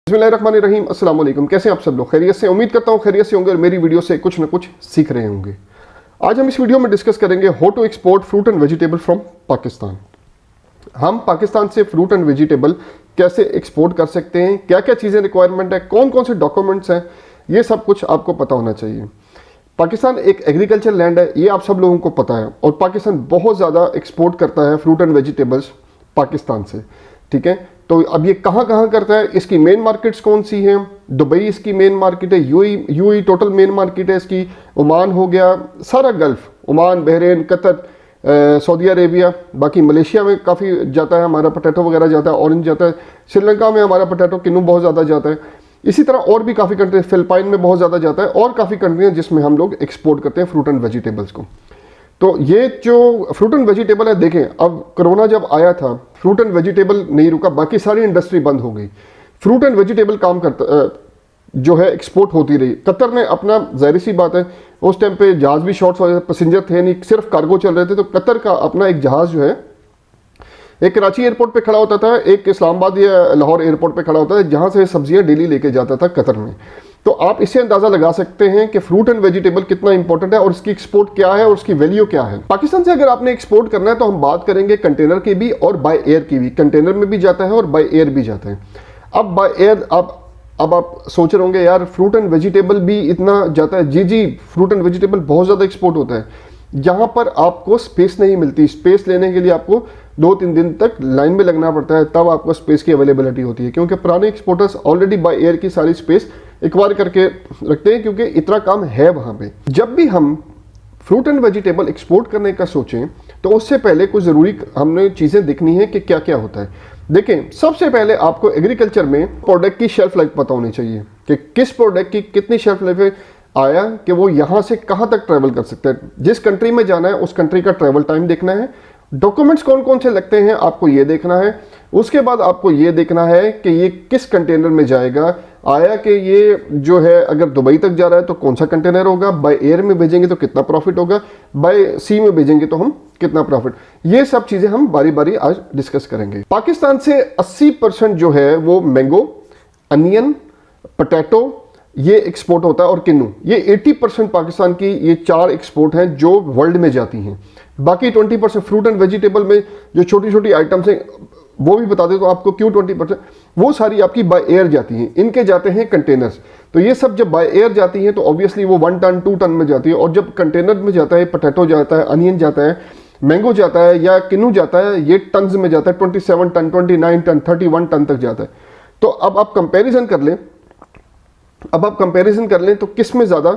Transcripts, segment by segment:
बिस्मिल्लाहिर्रहमानिर्रहीम। अस्सलाम वालेकुम। कैसे हैं आप सब लोग? खैरियत से? उम्मीद करता हूँ खैरियत से होंगे और मेरी वीडियो से कुछ ना कुछ सीख रहे होंगे। आज हम इस वीडियो में डिस्कस करेंगे how to export fruit and vegetable from Pakistan. हम पाकिस्तान से फ्रूट एंड वेजिटेबल कैसे एक्सपोर्ट कर सकते हैं, क्या क्या चीज़ें रिक्वायरमेंट है, कौन कौन से डॉक्यूमेंट्स हैं, ये सब कुछ आपको पता होना चाहिए। पाकिस्तान एक एग्रीकल्चर लैंड है, ये आप सब लोगों को पता है, और पाकिस्तान बहुत ज़्यादा एक्सपोर्ट करता है फ्रूट एंड वेजिटेबल्स पाकिस्तान से। ठीक है, तो अब ये कहाँ कहाँ करता है, इसकी मेन मार्केट्स कौन सी हैं? दुबई इसकी मेन मार्केट है, यूएई टोटल मेन मार्केट है इसकी, ओमान हो गया, सारा gulf, Oman, Bahrain, Qatar, Saudi Arabia, बाकी मलेशिया में काफ़ी जाता है हमारा पोटैटो वगैरह जाता है, ऑरेंज जाता है, श्रीलंका में हमारा पोटैटो किन्नू बहुत ज़्यादा जाता है। इसी तरह और भी काफ़ी कंट्री, फिलिपाइन में बहुत ज़्यादा जाता है, और काफ़ी कंट्रियाँ जिसमें हम लोग एक्सपोर्ट करते हैं फ्रूट एंड वेजिटेबल्स को। तो ये जो फ्रूट एंड वेजिटेबल है, देखें अब कोरोना जब आया था फ्रूट एंड वेजिटेबल नहीं रुका, बाकी सारी इंडस्ट्री बंद हो गई, फ्रूट एंड वेजिटेबल काम करता जो है एक्सपोर्ट होती रही। कतर ने अपना, जाहिर सी बात है उस टाइम पे जहाज़ भी शॉर्ट्स हो रहे थे, पैसेंजर थे नहीं, सिर्फ कार्गो चल रहे थे, तो कतर का अपना एक जहाज़ जो है एक कराची एयरपोर्ट पे खड़ा होता था, एक इस्लामाबाद या लाहौर एयरपोर्ट पे खड़ा होता था, जहाँ से सब्जियाँ डेली लेके जाता था कतर में। तो आप इससे अंदाज़ा लगा सकते हैं कि फ्रूट एंड वेजिटेबल कितना इंपॉर्टेंट है और इसकी एक्सपोर्ट क्या है और उसकी वैल्यू क्या है। पाकिस्तान से अगर आपने एक्सपोर्ट करना है तो हम बात करेंगे कंटेनर की भी और बाय एयर की भी। कंटेनर में भी जाता है और बाय एयर भी जाता है। अब बाय एयर, अब आप सोच रहे होंगे यार फ्रूट एंड वेजिटेबल भी इतना जाता है। जी, फ्रूट एंड वेजिटेबल बहुत ज़्यादा एक्सपोर्ट होता है। यहाँ पर आपको स्पेस नहीं मिलती, स्पेस लेने के लिए आपको 2-3 दिन तक लाइन में लगना पड़ता है, तब आपको स्पेस की अवेलेबिलिटी होती है, क्योंकि पुराने एक्सपोर्टर्स ऑलरेडी बाय एयर की सारी स्पेस एक्वायर करके रखते हैं, क्योंकि इतना काम है वहाँ पे। जब भी हम फ्रूट एंड वेजिटेबल एक्सपोर्ट करने का सोचें तो उससे पहले कुछ ज़रूरी हमने चीज़ें देखनी है कि क्या क्या होता है। देखें, सबसे पहले आपको एग्रीकल्चर में प्रोडक्ट की शेल्फ लाइफ पता होनी चाहिए कि किस प्रोडक्ट की कितनी शेल्फ लाइफ है, आया कि वो यहाँ से कहाँ तक ट्रैवल कर सकते हैं, जिस कंट्री में जाना है उस कंट्री का ट्रैवल टाइम देखना है, डॉक्यूमेंट्स कौन कौन से लगते हैं आपको ये देखना है। उसके बाद आपको ये देखना है कि ये किस कंटेनर में जाएगा, आया कि ये जो है अगर दुबई तक जा रहा है तो कौन सा कंटेनर होगा, बाय एयर में भेजेंगे तो कितना प्रॉफिट होगा, बाय सी में भेजेंगे तो हम कितना प्रॉफिट। ये सब चीज़ें हम बारी बारी आज डिस्कस करेंगे। पाकिस्तान से 80% जो है वो मैंगो, अनियन, पोटैटो ये एक्सपोर्ट होता है, और किन्नू। ये 80% पाकिस्तान की ये 4 एक्सपोर्ट हैं जो वर्ल्ड में जाती हैं। बाकी 20% फ्रूट एंड वेजिटेबल में जो छोटी छोटी आइटम्स हैं वो भी बता दें तो आपको, क्यों 20%, वो सारी आपकी बाय एयर जाती हैं, इनके जाते हैं कंटेनर्स। तो ये सब जब बाय एयर जाती हैं तो ऑब्वियसली वो 1 टन 2 टन में जाती है, और जब कंटेनर में जाता है, पोटैटो जाता है, अनियन जाता है, मैंगो जाता है या किन्नू जाता है, ये टन्स में जाता है, 27 टन, 29 टन, 31 टन तक जाता है। तो अब आप कंपेरिजन कर लें, तो किस में ज़्यादा,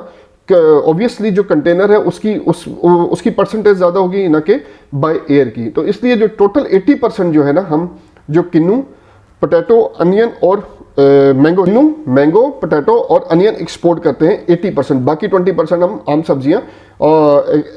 ऑब्वियसली जो कंटेनर है उसकी परसेंटेज ज़्यादा होगी ना कि बाय एयर की। तो इसलिए जो टोटल 80% जो है ना, हम जो किन्नू, पोटैटो, अनियन और मैंगो, पोटैटो और अनियन एक्सपोर्ट करते हैं 80%, बाकी 20% हम आम सब्जियां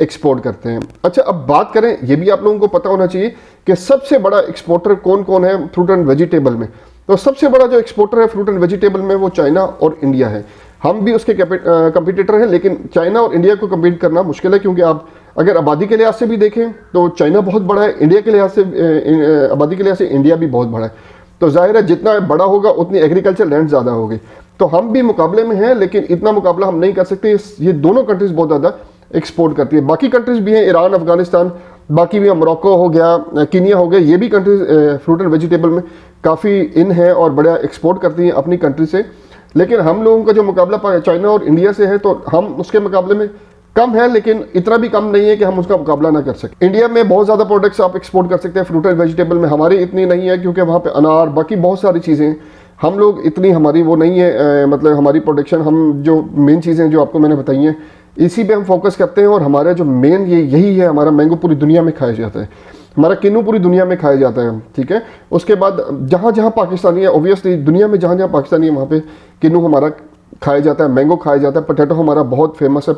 एक्सपोर्ट करते हैं। अच्छा, अब बात करें, ये भी आप लोगों को पता होना चाहिए कि सबसे बड़ा एक्सपोर्टर कौन कौन है फ्रूट एंड वेजिटेबल में। तो सबसे बड़ा जो एक्सपोर्टर है फ्रूट एंड वेजिटेबल में वो चाइना और इंडिया है। हम भी उसके कंपटीटर हैं, लेकिन चाइना और इंडिया को कम्पीट करना मुश्किल है, क्योंकि आप अगर आबादी के लिहाज से भी देखें तो चाइना बहुत बड़ा है, इंडिया के लिहाज से, आबादी के लिहाज से इंडिया भी बहुत बड़ा है। तो जाहिर है जितना बड़ा होगा उतनी एग्रीकल्चर लैंड ज़्यादा होगी। तो हम भी मुकाबले में हैं, लेकिन इतना मुकाबला हम नहीं कर सकते। ये दोनों कंट्रीज़ बहुत ज़्यादा एक्सपोर्ट करती है। बाकी कंट्रीज़ भी हैं, ईरान, अफगानिस्तान, बाकी भी, मोरक्को हो गया, कीनिया हो गया, ये भी कंट्रीज फ्रूट एंड वेजिटेबल में काफ़ी इन है और बड़ा एक्सपोर्ट करती हैं अपनी कंट्री से। लेकिन हम लोगों का जो मुकाबला चाइना और इंडिया से है, तो हम उसके मुकाबले में कम है, लेकिन इतना भी कम नहीं है कि हम उसका मुकाबला ना कर सकें। इंडिया में बहुत ज़्यादा प्रोडक्ट्स आप एक्सपोर्ट कर सकते हैं फ्रूट एंड वेजिटेबल में, हमारी इतनी नहीं है, क्योंकि वहाँ पे अनार, बाकी बहुत सारी चीज़ें, हम लोग इतनी हमारी वो नहीं है, मतलब हमारी प्रोडक्शन, हम जो मेन चीज़ें जो आपको मैंने बताई हैं इसी पे हम फोकस करते हैं। और हमारा जो मेन यही है, हमारा मैंगो पूरी दुनिया में खाया जाता है, हमारा किन्नू पूरी दुनिया में खाया जाता है। ठीक है, उसके बाद जहाँ जहाँ पाकिस्तानी है, ऑब्वियसली दुनिया में जहाँ जहाँ पाकिस्तानी है वहाँ पे किन्नू हमारा खाया जाता है, मैंगो खाया जाता है, पोटैटो हमारा बहुत फेमस है।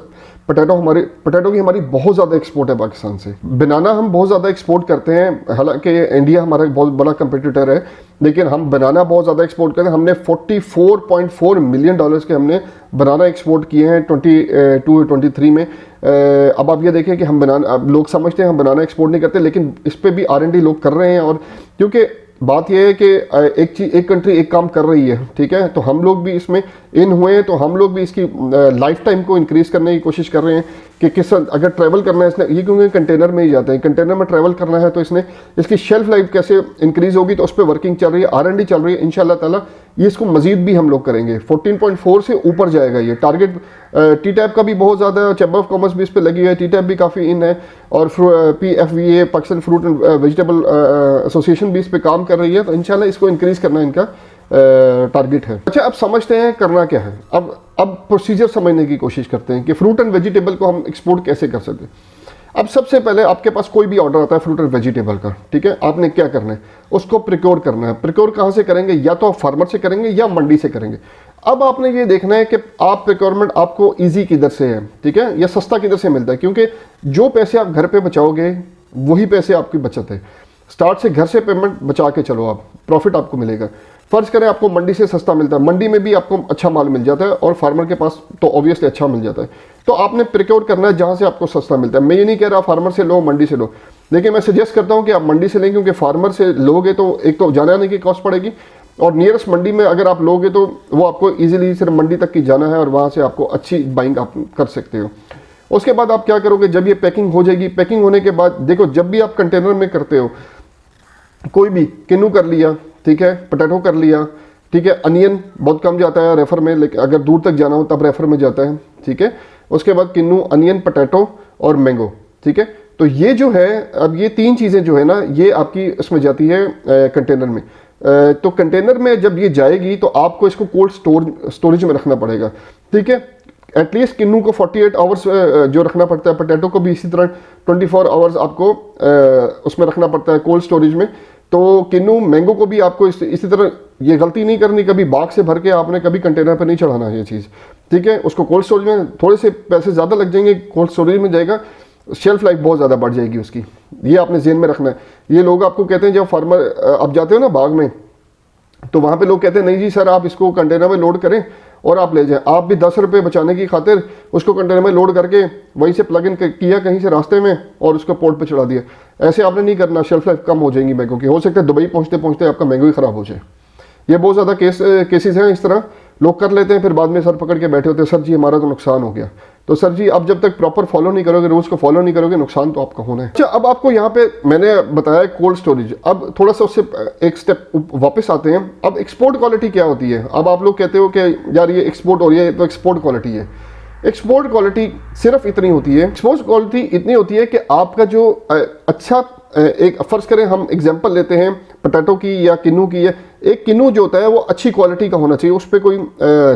पोटैटो की हमारी बहुत ज़्यादा एक्सपोर्ट है पाकिस्तान से। बनाना हम बहुत ज़्यादा एक्सपोर्ट करते हैं, हालांकि इंडिया हमारा बहुत बड़ा कंपटीटर है, लेकिन हम बनाना बहुत ज़्यादा एक्सपोर्ट करते हैं। हमने $44.4 मिलियन के हमने बनाना एक्सपोर्ट किए हैं 22-23 में। अब आप ये देखें कि हम बनाना, लोग समझते हैं हम बनाना एक्सपोर्ट नहीं करते, लेकिन इस पर भी R&D लोग कर रहे हैं। और क्योंकि बात यह है कि एक कंट्री एक काम कर रही है, ठीक है, तो हम लोग भी इसमें इन हुए हैं, तो हम लोग भी इसकी लाइफ टाइम को इंक्रीज करने की कोशिश कर रहे हैं कि किस अगर ट्रैवल करना है इसने, ये क्योंकि कंटेनर में ही जाते हैं, कंटेनर में ट्रैवल करना है तो इसकी शेल्फ लाइफ कैसे इंक्रीज होगी, तो उस पर वर्किंग चल रही है, R&D चल रही है। इंशाल्लाह ताला ये इसको मजीद भी हम लोग करेंगे, 14.4 से ऊपर जाएगा ये टारगेट। TTAB का भी बहुत ज़्यादा है, चैम्बर ऑफ कॉमर्स भी इस पर लगी है, TTAB भी काफ़ी इन है, और PFVA Pakistan fruit and vegetable association भी इस पर काम कर रही है। तो इंशाल्लाह इसको इंक्रीज करना इनका टारगेट है। अच्छा, अब समझते हैं करना क्या है। अब प्रोसीजर समझने की कोशिश करते हैं कि फ्रूट एंड वेजिटेबल को हम एक्सपोर्ट कैसे कर सकते हैं। अब सबसे पहले आपके पास कोई भी ऑर्डर आता है फ्रूट एंड वेजिटेबल का, ठीक है, आपने क्या करना है, उसको प्रिक्योर करना है। प्रिक्योर कहाँ से करेंगे, या तो आप फार्मर से करेंगे या मंडी से करेंगे। अब आपने ये देखना है कि आप प्रिक्योरमेंट आपको ईजी किधर से है, ठीक है, या सस्ता किधर से मिलता है, क्योंकि जो पैसे आप घर पे बचाओगे वही पैसे आपकी बचत है। स्टार्ट से घर से पेमेंट बचा के चलो, आप प्रॉफिट आपको मिलेगा। फर्ज करें आपको मंडी से सस्ता मिलता है, मंडी में भी आपको अच्छा माल मिल जाता है और फार्मर के पास तो ऑब्वियसली अच्छा मिल जाता है। तो आपने प्रिक्योर करना है जहां से आपको सस्ता मिलता है। मैं ये नहीं कह रहा फार्मर से लो, मंडी से लो, लेकिन मैं सजेस्ट करता हूं कि आप मंडी से लें, क्योंकि फार्मर से लोगे तो एक तो जाने आने की कॉस्ट पड़ेगी, और नियरेस्ट मंडी में अगर आप लोगे तो वो आपको ईजिली सिर्फ मंडी तक की जाना है और वहाँ से आपको अच्छी बाइंग आप कर सकते हो। उसके बाद आप क्या करोगे, जब ये पैकिंग हो जाएगी, पैकिंग होने के बाद देखो, जब भी आप कंटेनर में करते हो, कोई भी किन्नू कर लिया, ठीक है, पोटैटो कर लिया, ठीक है, अनियन बहुत कम जाता है रेफर में, लेकिन अगर दूर तक जाना हो तब रेफर में जाता है, ठीक है। उसके बाद किन्नू, अनियन, पोटैटो और मैंगो, ठीक है। तो ये जो है, अब ये तीन चीज़ें जो है ना, ये आपकी इसमें जाती है कंटेनर में। तो कंटेनर में जब ये जाएगी तो आपको इसको कोल्ड स्टोरेज में रखना पड़ेगा, ठीक है। एटलीस्ट किन्नू को 48 आवर्स जो रखना पड़ता है, पोटैटो को भी इसी तरह 24 आवर्स आपको उसमें रखना पड़ता है कोल्ड स्टोरेज में। तो किन्नू, मैंगो को भी आपको इसी तरह, ये गलती नहीं करनी कभी बाग से भर के आपने कभी कंटेनर पर नहीं चढ़ाना है ये चीज़, ठीक है। उसको कोल्ड स्टोरेज में थोड़े से पैसे ज़्यादा लग जाएंगे, कोल्ड स्टोरेज में जाएगा, शेल्फ लाइफ बहुत ज़्यादा बढ़ जाएगी उसकी, ये आपने ज़हन में रखना है। ये लोग आपको कहते हैं, जब फार्मर आप जाते हो ना बाग में, तो वहाँ पे लोग कहते हैं नहीं जी सर, आप इसको कंटेनर में लोड करें और आप ले जाएं। आप भी 10 रुपये बचाने की खातिर उसको कंटेनर में लोड करके वहीं से प्लग इन किया कहीं से रास्ते में और उसको पोर्ट पे चढ़ा दिया। ऐसे आपने नहीं करना, शेल्फ लाइफ कम हो जाएंगी मैंगो की। हो सकता है दुबई पहुँचते पहुँचते आपका मैंगो ही ख़राब हो जाए। ये बहुत ज़्यादा केसेस हैं, इस तरह लोग कर लेते हैं, फिर बाद में सर पकड़ के बैठे होते हैं, सर जी हमारा तो नुकसान हो गया। तो सर जी, अब जब तक प्रॉपर फॉलो नहीं करोगे, रूल्स को फॉलो नहीं करोगे, नुकसान तो आपका होना है। अच्छा, अब आपको यहाँ पे मैंने बताया कोल्ड स्टोरेज, अब थोड़ा सा उससे एक स्टेप वापस आते हैं। अब एक्सपोर्ट क्वालिटी क्या होती है। अब आप लोग कहते हो कि यार ये एक्सपोर्ट हो रही है, तो एक्सपोर्ट क्वालिटी है। एक्सपोर्ट क्वालिटी सिर्फ इतनी होती है, एक्सपोर्ट क्वालिटी इतनी होती है कि आपका जो अच्छा, एक फर्ज करें हम एग्जांपल लेते हैं पोटैटो की या किन्नू की है। एक किन्नू जो होता है वो अच्छी क्वालिटी का होना चाहिए, उस पर कोई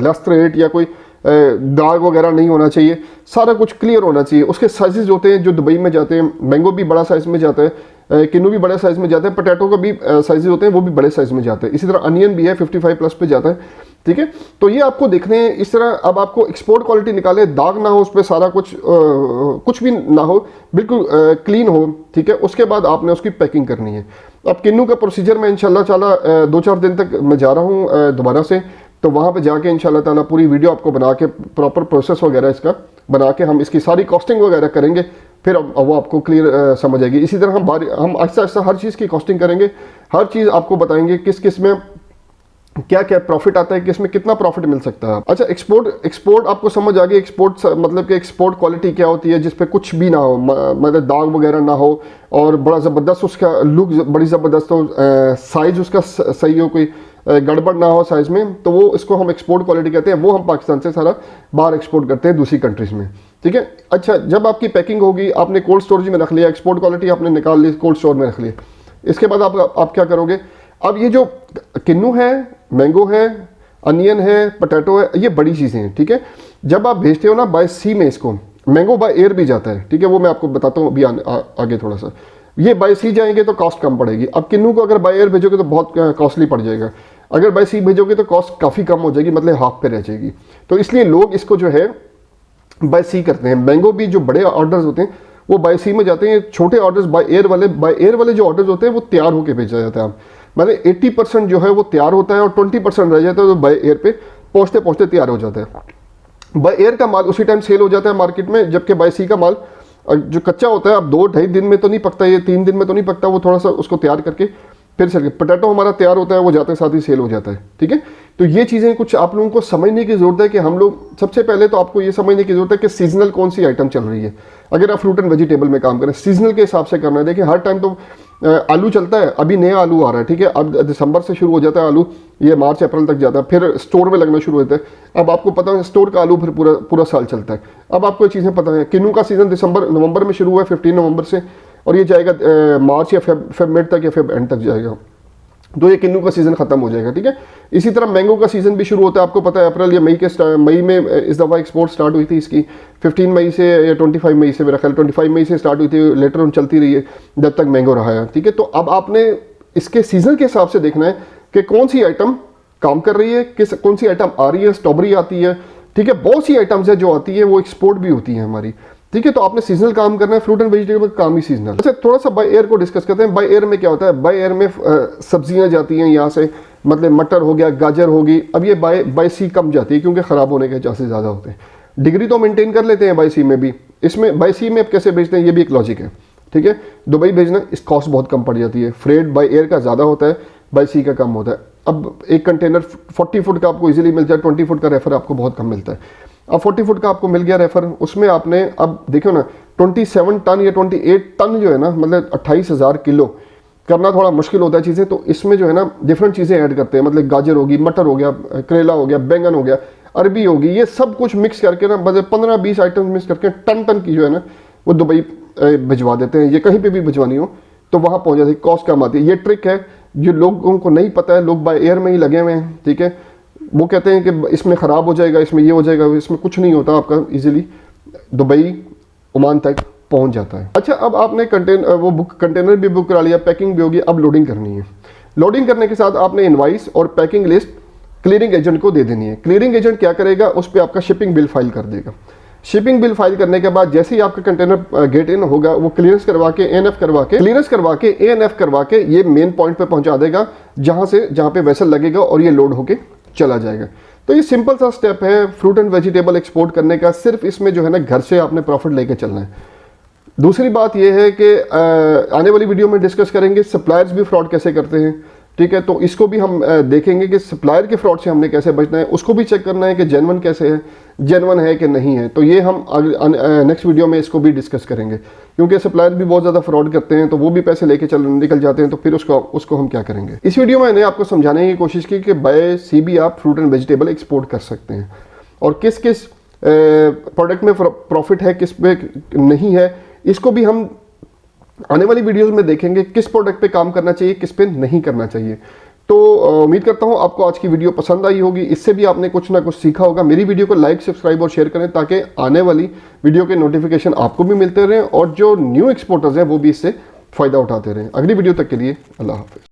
लस्ट्रेट या कोई दाग वगैरह नहीं होना चाहिए, सारा कुछ क्लियर होना चाहिए। उसके साइजेस होते हैं जो दुबई में जाते हैं, मैंगो भी बड़ा साइज में जाता है, किन्नू भी बड़े साइज में जाता है, पोटैटो का भी साइजेस होते हैं वो भी बड़े साइज में जाते हैं। इसी तरह अनियन भी है 55 प्लस पे जाता है, ठीक है। तो ये आपको देखने हैं इस तरह। अब आपको एक्सपोर्ट क्वालिटी निकाले, दाग ना हो उस पर, सारा कुछ भी ना हो, बिल्कुल क्लीन हो, ठीक है। उसके बाद आपने उसकी पैकिंग करनी है। अब किन्नू का प्रोसीजर में इंशाल्लाह ताला 2-4 दिन तक मैं जा रहा हूँ दोबारा से, तो वहाँ पे जाके इंशाल्लाह ताला पूरी वीडियो आपको बना के प्रॉपर प्रोसेस वगैरह इसका बना के हम इसकी सारी कॉस्टिंग वगैरह करेंगे, फिर वो आपको क्लियर समझ आएगी। इसी तरह हम आहिस्ता आहिस्ता हर चीज़ की कॉस्टिंग करेंगे, हर चीज़ आपको बताएंगे किस किस में क्या क्या प्रॉफिट आता है, किस में कितना प्रॉफिट मिल सकता है। अच्छा, एक्सपोर्ट आपको समझ आ गई। एक्सपोर्ट मतलब कि एक्सपोर्ट क्वालिटी क्या होती है, जिसपे कुछ भी ना हो, मतलब दाग वगैरह ना हो, और बड़ा ज़बरदस्त उसका लुक, बड़ी ज़बरदस्त हो, साइज़ उसका सही हो, कोई गड़बड़ ना हो साइज़ में, तो वो इसको हम एक्सपोर्ट क्वालिटी कहते हैं। वो हम पाकिस्तान से सारा बाहर एक्सपोर्ट करते हैं दूसरी कंट्रीज़ में, ठीक है। अच्छा, जब आपकी पैकिंग होगी, आपने कोल्ड स्टोरेज में रख लिया, एक्सपोर्ट क्वालिटी आपने निकाल ली, कोल्ड स्टोर में रख लिया। इसके बाद आप क्या करोगे। अब ये जो किन्नू है, मैंगो है, अनियन है, पोटैटो है, ये बड़ी चीज़ें हैं, ठीक है। जब आप भेजते हो ना बाय सी में, इसको मैंगो बाय एयर भी जाता है, ठीक है, वो मैं आपको बताता हूँ अभी आगे थोड़ा सा। ये बाय सी जाएंगे तो कॉस्ट कम पड़ेगी। अब किन्नू को अगर बाय एयर भेजोगे तो बहुत कॉस्टली पड़ जाएगा, अगर बाय सी भेजोगे तो कॉस्ट काफ़ी कम हो जाएगी, मतलब हाफ पे रह जाएगी। तो इसलिए लोग इसको जो है बाय सी करते हैं। मैंगो भी जो बड़े ऑर्डर्स होते हैं वो बाय सी में जाते हैं, छोटे ऑर्डर्स बाय एयर वाले जो ऑर्डर्स होते हैं वो तैयार होकर भेजा जाता है। मतलब 80% जो है वो तैयार होता है और 20% रह जाता है, तो बाय एयर पे पहुँचते पहुँचते तैयार हो जाता है। बाय एयर का माल उसी टाइम सेल हो जाता है मार्केट में, जबकि बाय सी का माल जो कच्चा होता है अब 2-2.5 दिन में तो नहीं पकता, ये 3 दिन में तो नहीं पकता, वो थोड़ा सा उसको तैयार करके फिर चल के पोटैटो हमारा तैयार होता है, वो जाते साथ ही सेल हो जाता है, ठीक है। तो ये चीज़ें कुछ आप लोगों को समझने की ज़रूरत है कि हम लोग सबसे पहले तो आपको ये समझने की ज़रूरत है कि सीजनल कौन सी आइटम चल रही है। अगर आप फ्रूट एंड वेजिटेबल में काम करें सीजनल के हिसाब से करना है। देखिए हर टाइम तो आलू चलता है, अभी नया आलू आ रहा है, ठीक है, अब दिसंबर से शुरू हो जाता है आलू, ये मार्च अप्रैल तक जाता है, फिर स्टोर में लगना शुरू होता है। अब आपको पता है स्टोर का आलू फिर पूरा साल चलता है। अब आपको ये चीज़ें पता है, किन्नू का सीज़न नवंबर में शुरू हुआ है 15 नवंबर से, और ये जाएगा मार्च या फेब मिड तक या फेब एंड तक जाएगा, तो ये किन्नू का सीज़न खत्म हो जाएगा, ठीक है। इसी तरह मैंगो का सीज़न भी शुरू होता है, आपको पता है अप्रैल या मई में इस दफ़ा एक्सपोर्ट स्टार्ट हुई थी इसकी 15 मई से या 25 मई से, मेरा ख्याल 25 मई से स्टार्ट हुई थी, लेटर ऑन चलती रही है जब तक मैंगो रहा है, ठीक है। तो अब आपने इसके सीज़न के हिसाब से देखना है कि कौन सी आइटम काम कर रही है, कौन सी आइटम आ रही है, स्ट्रॉबेरी आती है, ठीक है, बहुत सी आइटम्स है जो आती है वो एक्सपोर्ट भी होती है हमारी, ठीक है। तो आपने सीजनल काम करना है, फ्रूट एंड वेजिटेबल काम ही सीजनल। अच्छा थोड़ा सा बाय एयर को डिस्कस करते हैं। बाय एयर में क्या होता है, बाय एयर में सब्जियां जाती हैं यहाँ से, मतलब मटर हो गया, गाजर होगी, अब ये बाय सी कम जाती है क्योंकि ख़राब होने के चांसेस ज़्यादा होते हैं। डिग्री तो मेंटेन कर लेते हैं बाय सी में भी, इसमें बाय सी में अब कैसे बेचते हैं ये भी एक लॉजिक है, ठीक है। दुबई भेजना इस कॉस्ट बहुत कम पड़ जाती है, फ्रेट बाय एयर का ज़्यादा होता है, बाय सी का कम होता है। अब एक कंटेनर 40 फुट का आपको इजीली मिल जाए, 20 फुट का रेफर आपको बहुत कम मिलता है। अब 40 फुट का आपको मिल गया रेफर, उसमें आपने अब देखो ना 27 टन या 28 टन जो है ना, मतलब 28,000 किलो करना थोड़ा मुश्किल होता है चीज़ें। तो इसमें जो है ना डिफरेंट चीज़ें ऐड करते हैं, मतलब गाजर होगी, मटर हो गया, करेला हो गया, बैंगन हो गया, अरबी होगी, ये सब कुछ मिक्स करके ना, मतलब 15-20 आइटम मिक्स करके टन की जो है ना वो दुबई भिजवा देते हैं। ये कहीं पर भी भिजवानी हो तो वहाँ पहुँच जाती है, कॉस्ट कम आती है। ये ट्रिक है जो लोगों को नहीं पता है, लोग बाय एयर में ही लगे हुए हैं, ठीक है। वो कहते हैं कि इसमें ख़राब हो जाएगा, इसमें ये हो जाएगा, इसमें कुछ नहीं होता, आपका इजीली दुबई ओमान तक पहुंच जाता है। अच्छा अब आपने कंटेनर भी बुक करा लिया, पैकिंग भी होगी, अब लोडिंग करनी है। लोडिंग करने के साथ आपने इनवाइस और पैकिंग लिस्ट क्लियरिंग एजेंट को दे देनी है। क्लियरिंग एजेंट क्या करेगा, उस पर आपका शिपिंग बिल फाइल कर देगा। शिपिंग बिल फाइल करने के बाद जैसे ही आपका कंटेनर गेट इन होगा, वो क्लियरेंस करवा के एएनएफ करवा के ये मेन पॉइंट पे पहुंचा देगा, जहां पे वेसल लगेगा और ये लोड होके चला जाएगा। तो ये सिंपल सा स्टेप है फ्रूट एंड वेजिटेबल एक्सपोर्ट करने का। सिर्फ इसमें जो है ना घर से आपने प्रॉफिट लेके चलना है। दूसरी बात ये है कि आने वाली वीडियो में डिस्कस करेंगे सप्लायर्स भी फ्रॉड कैसे करते हैं, ठीक है। तो इसको भी हम देखेंगे कि सप्लायर के फ्रॉड से हमने कैसे बचना है, उसको भी चेक करना है कि जेन्युइन कैसे है, जेन्युइन है कि नहीं है। तो ये हम नेक्स्ट वीडियो में इसको भी डिस्कस करेंगे, क्योंकि सप्लायर भी बहुत ज़्यादा फ्रॉड करते हैं, तो वो भी पैसे लेके निकल जाते हैं। तो फिर उसको हम क्या करेंगे। इस वीडियो में मैंने आपको समझाने की कोशिश की कि बाय सी भी आप फ्रूट एंड वेजिटेबल एक्सपोर्ट कर सकते हैं, और किस किस प्रोडक्ट में प्रॉफिट है, किस पे नहीं है, इसको भी हम आने वाली वीडियोस में देखेंगे। किस प्रोडक्ट पे काम करना चाहिए, किस पे नहीं करना चाहिए। तो उम्मीद करता हूं आपको आज की वीडियो पसंद आई होगी, इससे भी आपने कुछ ना कुछ सीखा होगा। मेरी वीडियो को लाइक, सब्सक्राइब और शेयर करें ताकि आने वाली वीडियो के नोटिफिकेशन आपको भी मिलते रहें और जो न्यू एक्सपोर्टर्स हैं वो भी इससे फ़ायदा उठाते रहें। अगली वीडियो तक के लिए अल्लाह हाफिज़।